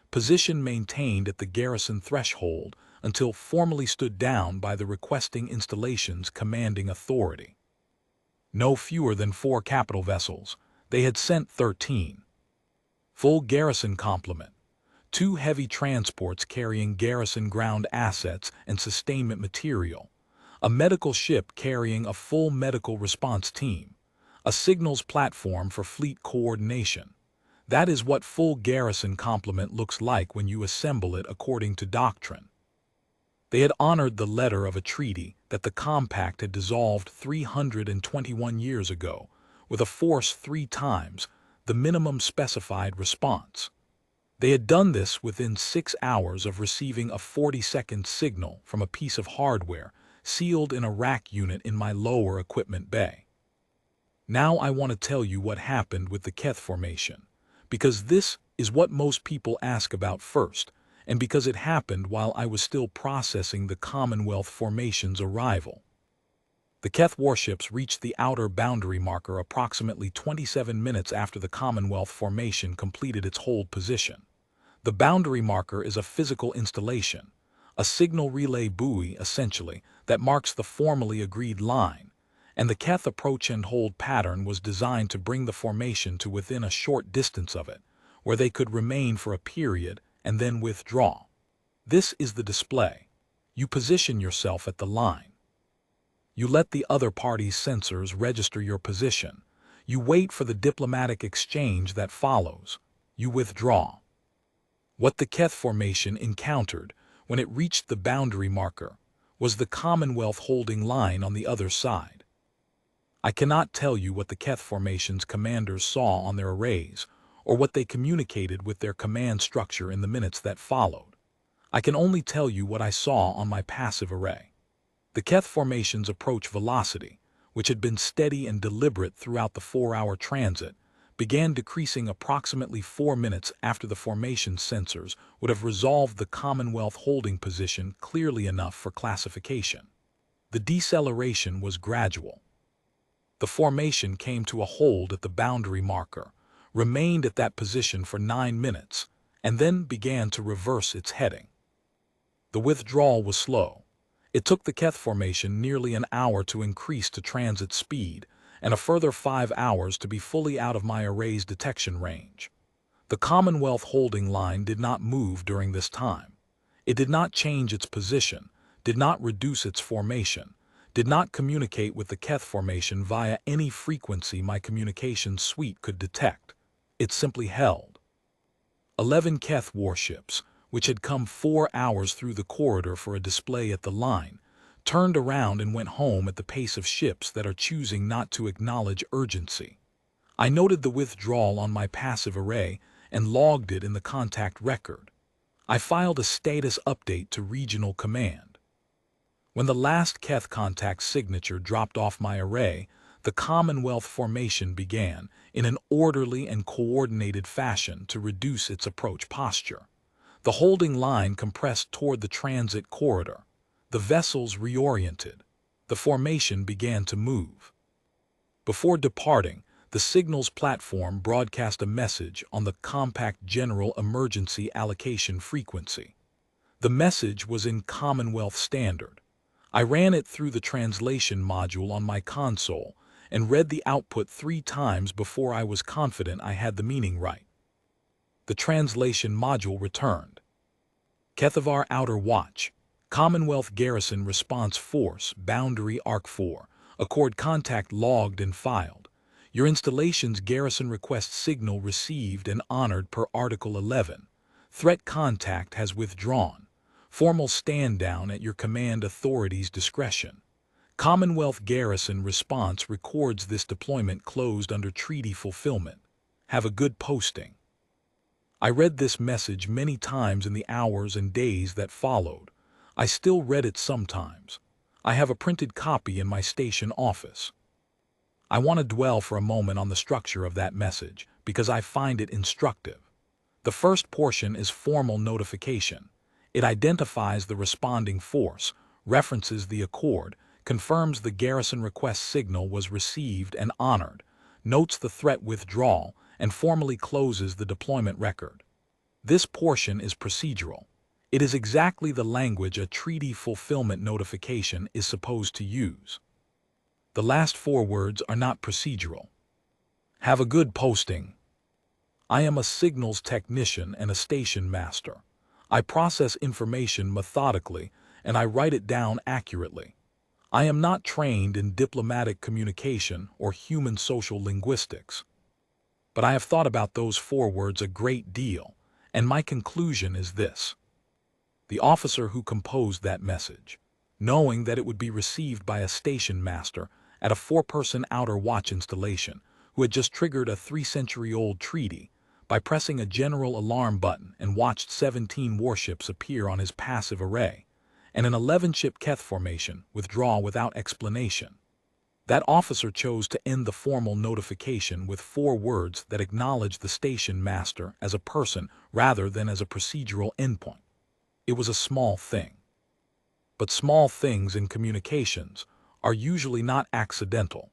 position maintained at the garrison threshold until formally stood down by the requesting installation's commanding authority. No fewer than 4 capital vessels. They had sent 13. Full garrison complement. 2 heavy transports carrying garrison ground assets and sustainment material. A medical ship carrying a full medical response team. A signals platform for fleet coordination. That is what full garrison complement looks like when you assemble it according to doctrine. They had honored the letter of a treaty that the compact had dissolved 321 years ago, with a force 3 times the minimum specified response. They had done this within 6 hours of receiving a 40-second signal from a piece of hardware sealed in a rack unit in my lower equipment bay. Now I want to tell you what happened with the Keth formation, because this is what most people ask about first, and because it happened while I was still processing the Commonwealth formation's arrival. The Keth warships reached the outer boundary marker approximately 27 minutes after the Commonwealth formation completed its hold position. The boundary marker is a physical installation, a signal relay buoy essentially, that marks the formally agreed line, and the Keth approach and hold pattern was designed to bring the formation to within a short distance of it, where they could remain for a period and then withdraw. This is the display. You position yourself at the line. You let the other party's sensors register your position. You wait for the diplomatic exchange that follows. You withdraw. What the Keth formation encountered when it reached the boundary marker was the Commonwealth holding line on the other side. I cannot tell you what the Keth formation's commanders saw on their arrays, or what they communicated with their command structure in the minutes that followed. I can only tell you what I saw on my passive array. The Keth formation's approach velocity, which had been steady and deliberate throughout the 4-hour transit, began decreasing approximately 4 minutes after the formation sensors would have resolved the Commonwealth holding position clearly enough for classification. The deceleration was gradual. The formation came to a hold at the boundary marker, remained at that position for 9 minutes, and then began to reverse its heading. The withdrawal was slow. It took the Keth formation nearly an hour to increase to transit speed, and a further 5 hours to be fully out of my array's detection range. The Commonwealth holding line did not move during this time. It did not change its position, did not reduce its formation, did not communicate with the Keth formation via any frequency my communication suite could detect. It simply held. 11 Keth warships, which had come 4 hours through the corridor for a display at the line, turned around and went home at the pace of ships that are choosing not to acknowledge urgency. I noted the withdrawal on my passive array and logged it in the contact record. I filed a status update to Regional Command. When the last Keth contact signature dropped off my array, the Commonwealth formation began, in an orderly and coordinated fashion, to reduce its approach posture. The holding line compressed toward the transit corridor. The vessels reoriented. The formation began to move. Before departing, the signals platform broadcast a message on the compact general emergency allocation frequency. The message was in Commonwealth Standard. I ran it through the translation module on my console and read the output 3 times before I was confident I had the meaning right. The translation module returned. Kethavar Outer Watch, Commonwealth Garrison Response Force, Boundary Arc 4, Accord Contact logged and filed. Your installation's garrison request signal received and honored per Article 11. Threat contact has withdrawn. Formal stand down at your command authority's discretion. Commonwealth Garrison response records this deployment closed under treaty fulfillment. Have a good posting. I read this message many times in the hours and days that followed. I still read it sometimes. I have a printed copy in my station office. I want to dwell for a moment on the structure of that message because I find it instructive. The first portion is formal notification. It identifies the responding force, references the accord, confirms the garrison request signal was received and honored, notes the threat withdrawal, and formally closes the deployment record. This portion is procedural. It is exactly the language a treaty fulfillment notification is supposed to use. The last 4 words are not procedural. Have a good posting. I am a signals technician and a station master. I process information methodically and I write it down accurately. I am not trained in diplomatic communication or human social linguistics. But I have thought about those 4 words a great deal, and my conclusion is this. The officer who composed that message, knowing that it would be received by a station master at a 4-person outer watch installation who had just triggered a 3-century-old treaty by pressing a general alarm button and watched 17 warships appear on his passive array, and an 11-ship Keth formation withdraw without explanation. That officer chose to end the formal notification with 4 words that acknowledged the station master as a person rather than as a procedural endpoint. It was a small thing. But small things in communications are usually not accidental.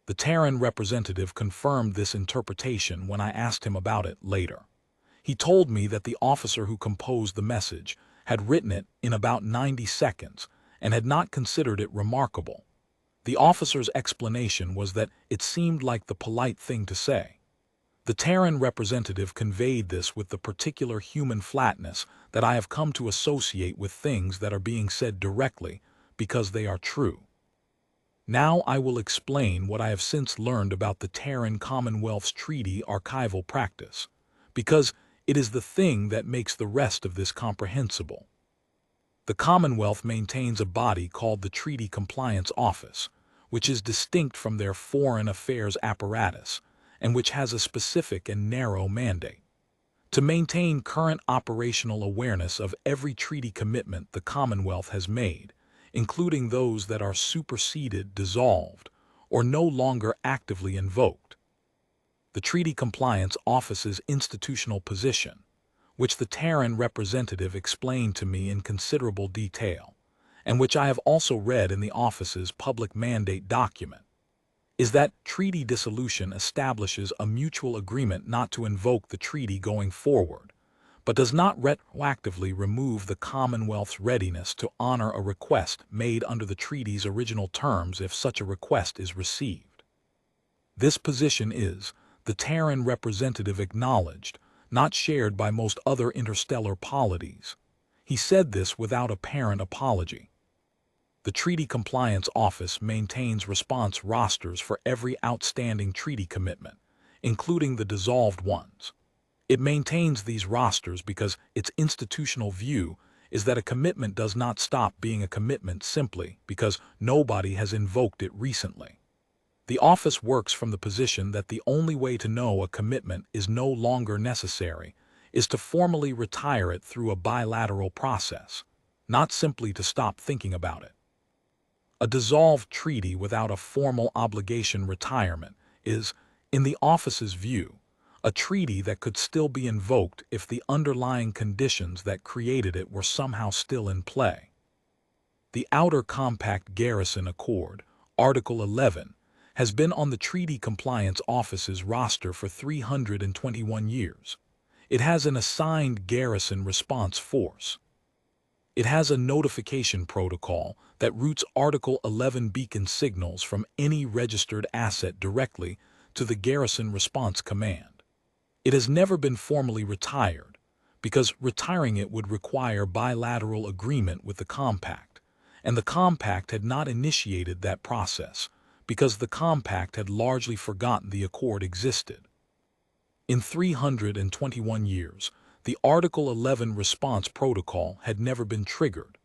The Terran representative confirmed this interpretation when I asked him about it later. He told me that the officer who composed the message had written it in about 90 seconds and had not considered it remarkable. The officer's explanation was that it seemed like the polite thing to say. The Terran representative conveyed this with the particular human flatness that I have come to associate with things that are being said directly because they are true. Now I will explain what I have since learned about the Terran Commonwealth's treaty archival practice, because it is the thing that makes the rest of this comprehensible. The Commonwealth maintains a body called the Treaty Compliance Office, which is distinct from their foreign affairs apparatus, and which has a specific and narrow mandate. To maintain current operational awareness of every treaty commitment the Commonwealth has made, including those that are superseded, dissolved, or no longer actively invoked. The Treaty Compliance Office's institutional position, which the Terran representative explained to me in considerable detail, and which I have also read in the office's public mandate document, is that treaty dissolution establishes a mutual agreement not to invoke the treaty going forward, but does not retroactively remove the Commonwealth's readiness to honor a request made under the treaty's original terms if such a request is received. This position is, the Terran representative acknowledged, not shared by most other interstellar polities. He said this without apparent apology. The Treaty Compliance Office maintains response rosters for every outstanding treaty commitment, including the dissolved ones. It maintains these rosters because its institutional view is that a commitment does not stop being a commitment simply because nobody has invoked it recently. The office works from the position that the only way to know a commitment is no longer necessary is to formally retire it through a bilateral process, not simply to stop thinking about it. A dissolved treaty without a formal obligation retirement is, in the office's view, a treaty that could still be invoked if the underlying conditions that created it were somehow still in play. The Outer Compact Garrison Accord, Article 11, has been on the Treaty Compliance Office's roster for 321 years. It has an assigned garrison response force. It has a notification protocol that routes Article 11 beacon signals from any registered asset directly to the Garrison Response Command. It has never been formally retired, because retiring it would require bilateral agreement with the Compact, and the Compact had not initiated that process, because the Compact had largely forgotten the accord existed. In 321 years, the Article 11 response protocol had never been triggered.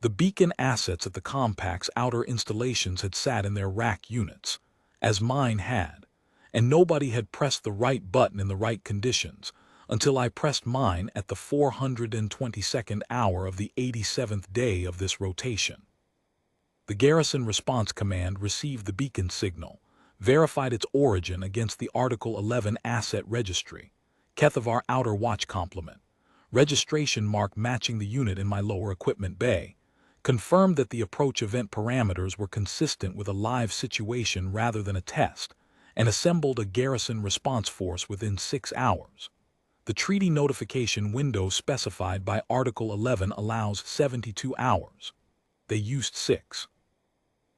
The beacon assets at the compact's outer installations had sat in their rack units, as mine had, and nobody had pressed the right button in the right conditions until I pressed mine at the 422nd hour of the 87th day of this rotation. The Garrison Response Command received the beacon signal, verified its origin against the Article 11 Asset Registry, kept of our outer watch complement, registration mark matching the unit in my lower equipment bay, confirmed that the approach event parameters were consistent with a live situation rather than a test, and assembled a Garrison response force within 6 hours. The treaty notification window specified by Article 11 allows 72 hours. They used 6.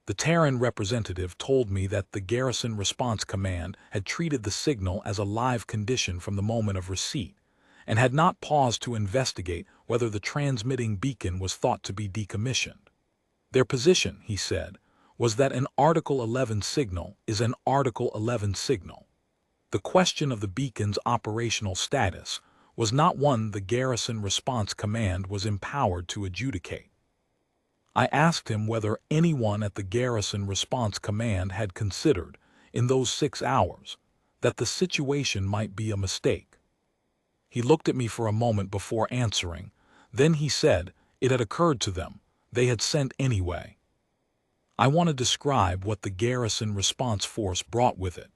The Terran representative told me that the Garrison Response Command had treated the signal as a live condition from the moment of receipt, and had not paused to investigate whether the transmitting beacon was thought to be decommissioned. Their position, he said, was that an Article 11 signal is an Article 11 signal. The question of the beacon's operational status was not one the Garrison Response Command was empowered to adjudicate. I asked him whether anyone at the Garrison Response Command had considered, in those 6 hours, that the situation might be a mistake. He looked at me for a moment before answering. Then he said it had occurred to them. They had sent anyway. I want to describe what the Garrison Response Force brought with it,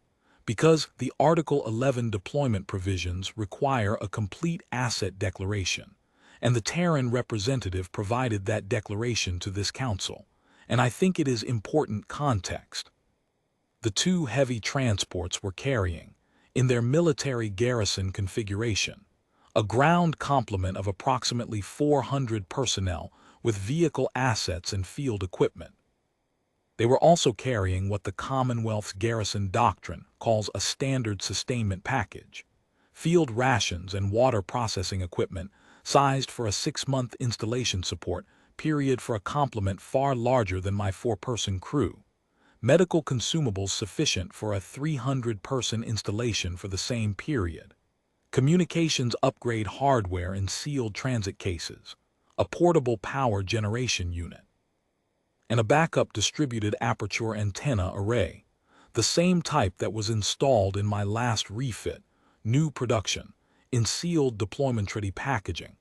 because the Article 11 deployment provisions require a complete asset declaration, and the Terran representative provided that declaration to this council, and I think it is important context. The 2 heavy transports were carrying, in their military garrison configuration, a ground complement of approximately 400 personnel with vehicle assets and field equipment. They were also carrying what the Commonwealth's garrison doctrine calls a standard sustainment package, field rations and water processing equipment sized for a 6-month installation support period for a complement far larger than my 4-person crew, medical consumables sufficient for a 300-person installation for the same period, communications upgrade hardware in sealed transit cases, a portable power generation unit, and a backup distributed aperture antenna array, the same type that was installed in my last refit, new production, in sealed deployment-ready packaging.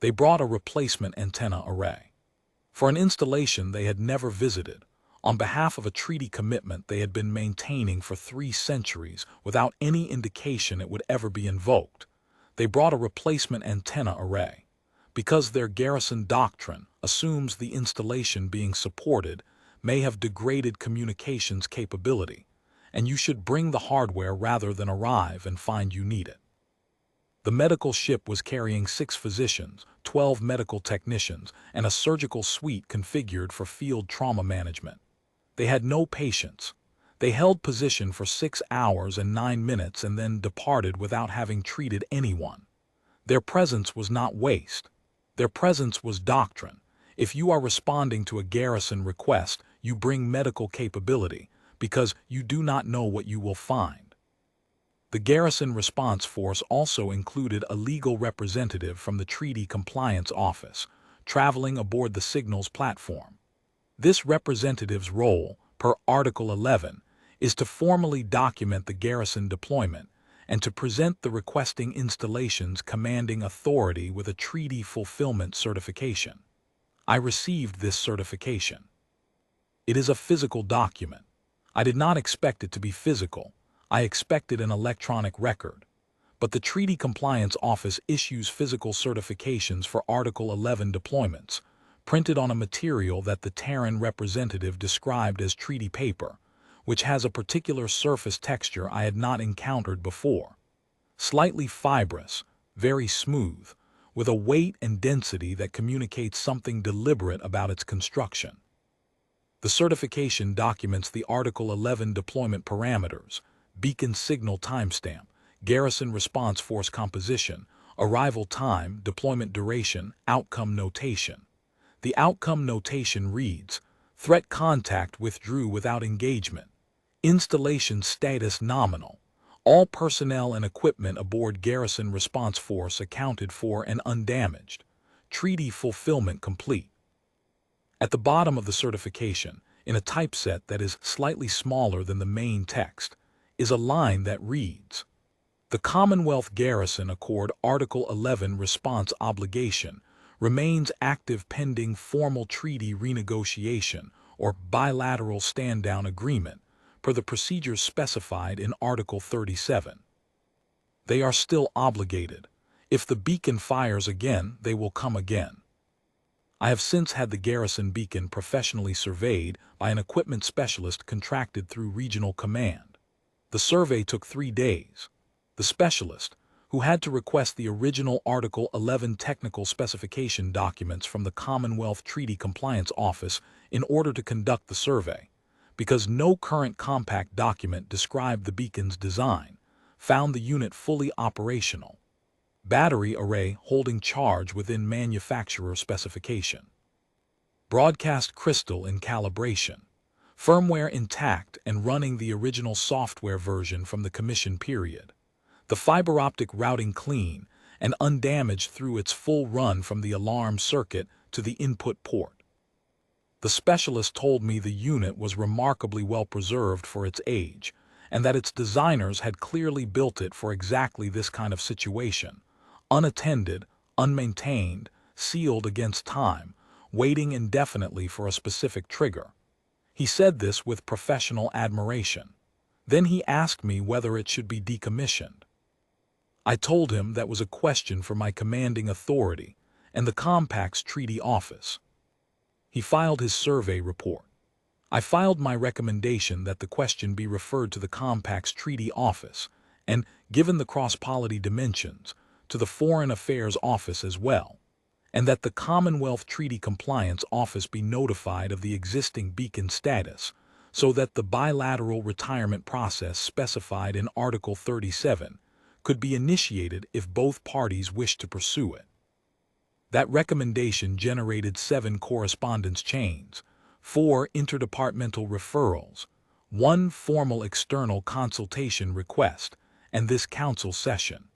They brought a replacement antenna array for an installation they had never visited, on behalf of a treaty commitment they had been maintaining for 3 centuries without any indication it would ever be invoked. They brought a replacement antenna array, because their garrison doctrine assumes the installation being supported may have degraded communications capability, and you should bring the hardware rather than arrive and find you need it. The medical ship was carrying 6 physicians, 12 medical technicians, and a surgical suite configured for field trauma management. They had no patients. They held position for 6 hours and 9 minutes and then departed without having treated anyone. Their presence was not waste. Their presence was doctrine. If you are responding to a garrison request, you bring medical capability, because you do not know what you will find. The Garrison Response Force also included a legal representative from the Treaty Compliance Office, traveling aboard the Signals platform. This representative's role, per Article 11, is to formally document the garrison deployment and to present the requesting installation's commanding authority with a treaty fulfillment certification. I received this certification. It is a physical document. I did not expect it to be physical. I expected an electronic record. But the Treaty Compliance Office issues physical certifications for Article 11 deployments, printed on a material that the Terran representative described as treaty paper, which has a particular surface texture I had not encountered before. Slightly fibrous, very smooth, with a weight and density that communicates something deliberate about its construction. The certification documents the Article 11 deployment parameters, beacon signal timestamp, garrison response force composition, arrival time, deployment duration, outcome notation. The outcome notation reads, threat contact withdrew without engagement. Installation status nominal. All personnel and equipment aboard Garrison Response Force accounted for and undamaged. Treaty fulfillment complete. At the bottom of the certification, in a typeset that is slightly smaller than the main text, is a line that reads, "The Commonwealth Garrison Accord Article 11 response obligation remains active pending formal treaty renegotiation or bilateral stand-down agreement per the procedures specified in Article 37. They are still obligated. If the beacon fires again, they will come again." I have since had the Garrison beacon professionally surveyed by an equipment specialist contracted through Regional Command. The survey took 3 days. The specialist, who had to request the original Article 11 technical specification documents from the Commonwealth Treaty Compliance Office in order to conduct the survey, because no current compact document described the beacon's design, found the unit fully operational. Battery array holding charge within manufacturer specification. Broadcast crystal in calibration. Firmware intact and running the original software version from the commission period. The fiber optic routing clean and undamaged through its full run from the alarm circuit to the input port. The specialist told me the unit was remarkably well preserved for its age, and that its designers had clearly built it for exactly this kind of situation: unattended, unmaintained, sealed against time, waiting indefinitely for a specific trigger. He said this with professional admiration. Then he asked me whether it should be decommissioned. I told him that was a question for my commanding authority and the Compact's treaty office. He filed his survey report. I filed my recommendation that the question be referred to the Compact's treaty office and, given the cross-polity dimensions, to the Foreign Affairs Office as well, and that the Commonwealth Treaty Compliance Office be notified of the existing beacon status so that the bilateral retirement process specified in Article 37 could be initiated if both parties wish to pursue it. That recommendation generated 7 correspondence chains, 4 interdepartmental referrals, 1 formal external consultation request, and this council session.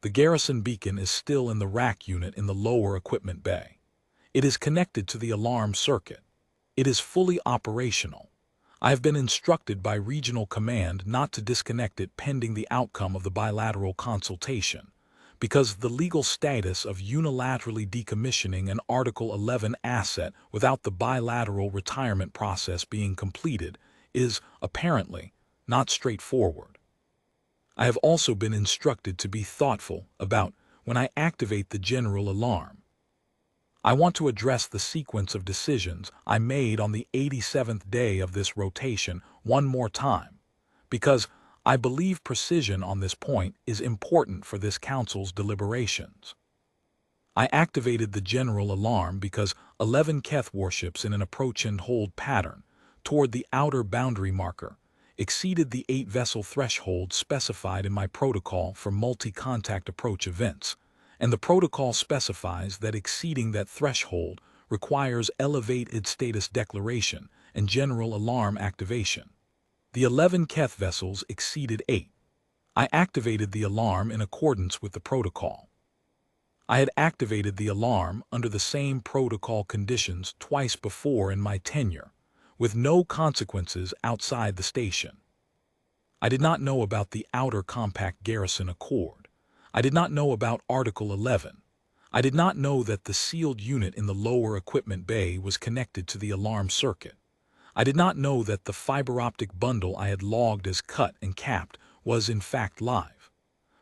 The Garrison beacon is still in the rack unit in the lower equipment bay. It is connected to the alarm circuit. It is fully operational. I have been instructed by Regional Command not to disconnect it pending the outcome of the bilateral consultation, because the legal status of unilaterally decommissioning an Article 11 asset without the bilateral retirement process being completed is, apparently, not straightforward. I have also been instructed to be thoughtful about when I activate the general alarm. I want to address the sequence of decisions I made on the 87th day of this rotation one more time, because I believe precision on this point is important for this council's deliberations. I activated the general alarm because 11 Keth warships in an approach and hold pattern toward the outer boundary marker exceeded the 8-vessel threshold specified in my protocol for multi-contact approach events, and the protocol specifies that exceeding that threshold requires elevated status declaration and general alarm activation. The 11 Keth vessels exceeded 8. I activated the alarm in accordance with the protocol. I had activated the alarm under the same protocol conditions twice before in my tenure, with no consequences outside the station. I did not know about the outer compact Garrison Accord. I did not know about Article 11. I did not know that the sealed unit in the lower equipment bay was connected to the alarm circuit. I did not know that the fiber optic bundle I had logged as cut and capped was in fact live.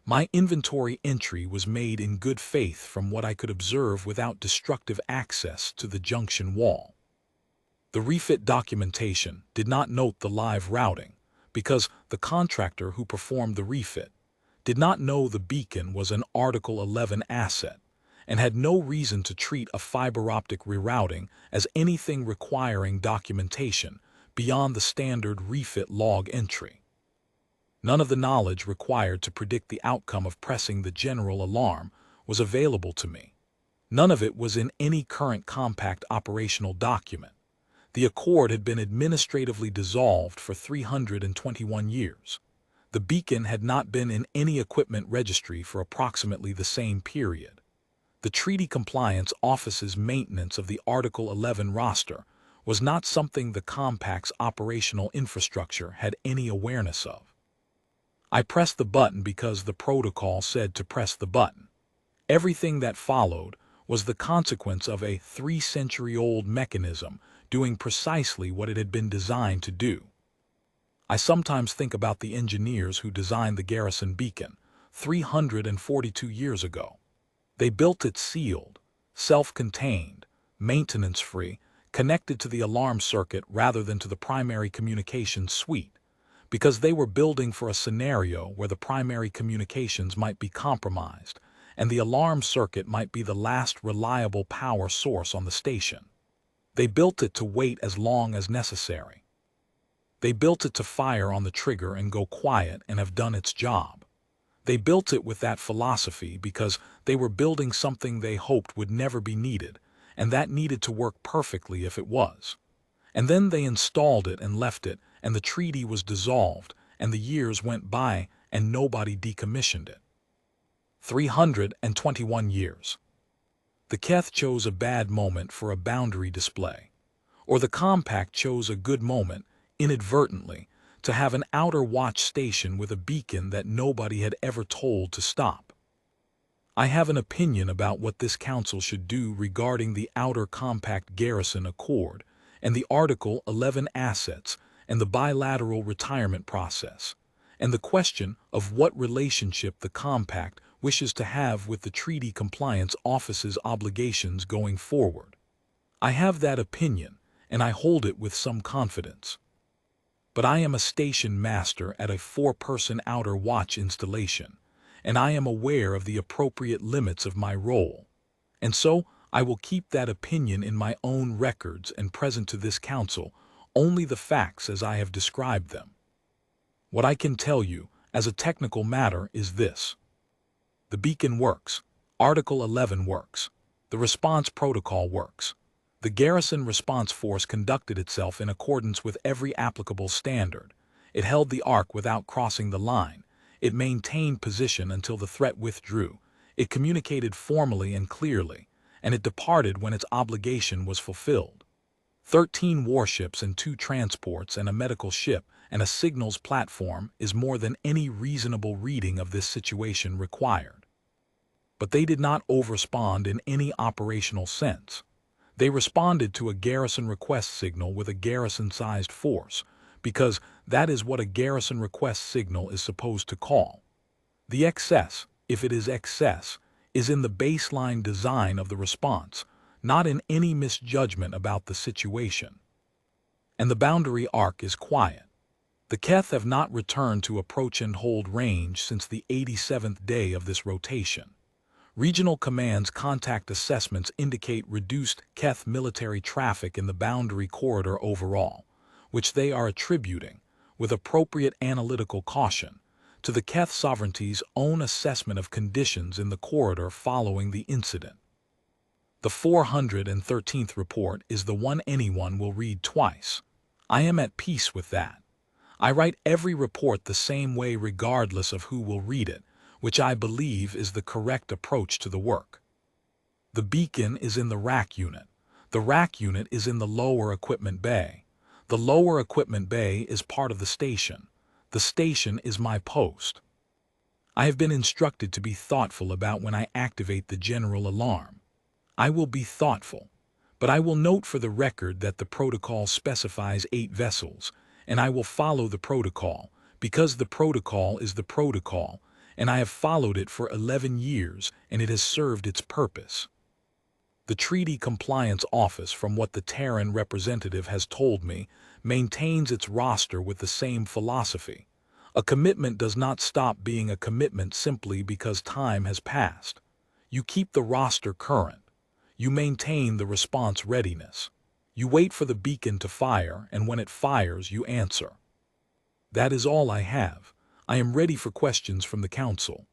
My inventory entry was made in good faith from what I could observe without destructive access to the junction wall. The refit documentation did not note the live routing because the contractor who performed the refit did not know the beacon was an Article 11 asset and had no reason to treat a fiber optic rerouting as anything requiring documentation beyond the standard refit log entry. None of the knowledge required to predict the outcome of pressing the general alarm was available to me. None of it was in any current compact operational document. The Accord had been administratively dissolved for 321 years. The beacon had not been in any equipment registry for approximately the same period. The Treaty Compliance Office's maintenance of the Article 11 roster was not something the compact's operational infrastructure had any awareness of. I pressed the button because the protocol said to press the button. Everything that followed was the consequence of a 3-century-old mechanism doing precisely what it had been designed to do. I sometimes think about the engineers who designed the Garrison beacon 342 years ago. They built it sealed, self-contained, maintenance-free, connected to the alarm circuit rather than to the primary communications suite, because they were building for a scenario where the primary communications might be compromised and the alarm circuit might be the last reliable power source on the station. They built it to wait as long as necessary. They built it to fire on the trigger and go quiet and have done its job. They built it with that philosophy because they were building something they hoped would never be needed, and that needed to work perfectly if it was. And then they installed it and left it, and the treaty was dissolved, and the years went by, and nobody decommissioned it. 321 years. The Keth chose a bad moment for a boundary display, or the compact chose a good moment, inadvertently, to have an outer watch station with a beacon that nobody had ever told to stop. I have an opinion about what this council should do regarding the outer compact Garrison Accord and the Article 11 assets and the bilateral retirement process, and the question of what relationship the compact wishes to have with the Treaty Compliance Office's obligations going forward. I have that opinion, and I hold it with some confidence. But I am a station master at a 4-person outer watch installation, and I am aware of the appropriate limits of my role. And so I will keep that opinion in my own records and present to this council only the facts as I have described them. What I can tell you, as a technical matter, is this. The beacon works. Article 11 works. The response protocol works. The Garrison Response Force conducted itself in accordance with every applicable standard. It held the arc without crossing the line. It maintained position until the threat withdrew. It communicated formally and clearly, and it departed when its obligation was fulfilled. 13 warships and 2 transports and a medical ship and a signals platform is more than any reasonable reading of this situation required. But they did not overrespond in any operational sense. They responded to a garrison request signal with a garrison-sized force, because that is what a garrison request signal is supposed to call. The excess, if it is excess, is in the baseline design of the response, not in any misjudgment about the situation. And the boundary arc is quiet. The Keth have not returned to approach and hold range since the 87th day of this rotation. Regional Command's contact assessments indicate reduced Keth military traffic in the boundary corridor overall, which they are attributing, with appropriate analytical caution, to the Keth sovereignty's own assessment of conditions in the corridor following the incident. The 413th report is the one anyone will read twice. I am at peace with that. I write every report the same way regardless of who will read it, which I believe is the correct approach to the work. The beacon is in the rack unit. The rack unit is in the lower equipment bay. The lower equipment bay is part of the station. The station is my post. I have been instructed to be thoughtful about when I activate the general alarm. I will be thoughtful, but I will note for the record that the protocol specifies 8 vessels, and I will follow the protocol, because the protocol is the protocol, and I have followed it for 11 years, and it has served its purpose. The Treaty Compliance Office, from what the Terran representative has told me, maintains its roster with the same philosophy. A commitment does not stop being a commitment simply because time has passed. You keep the roster current. You maintain the response readiness. You wait for the beacon to fire, and when it fires, you answer. That is all I have. I am ready for questions from the council.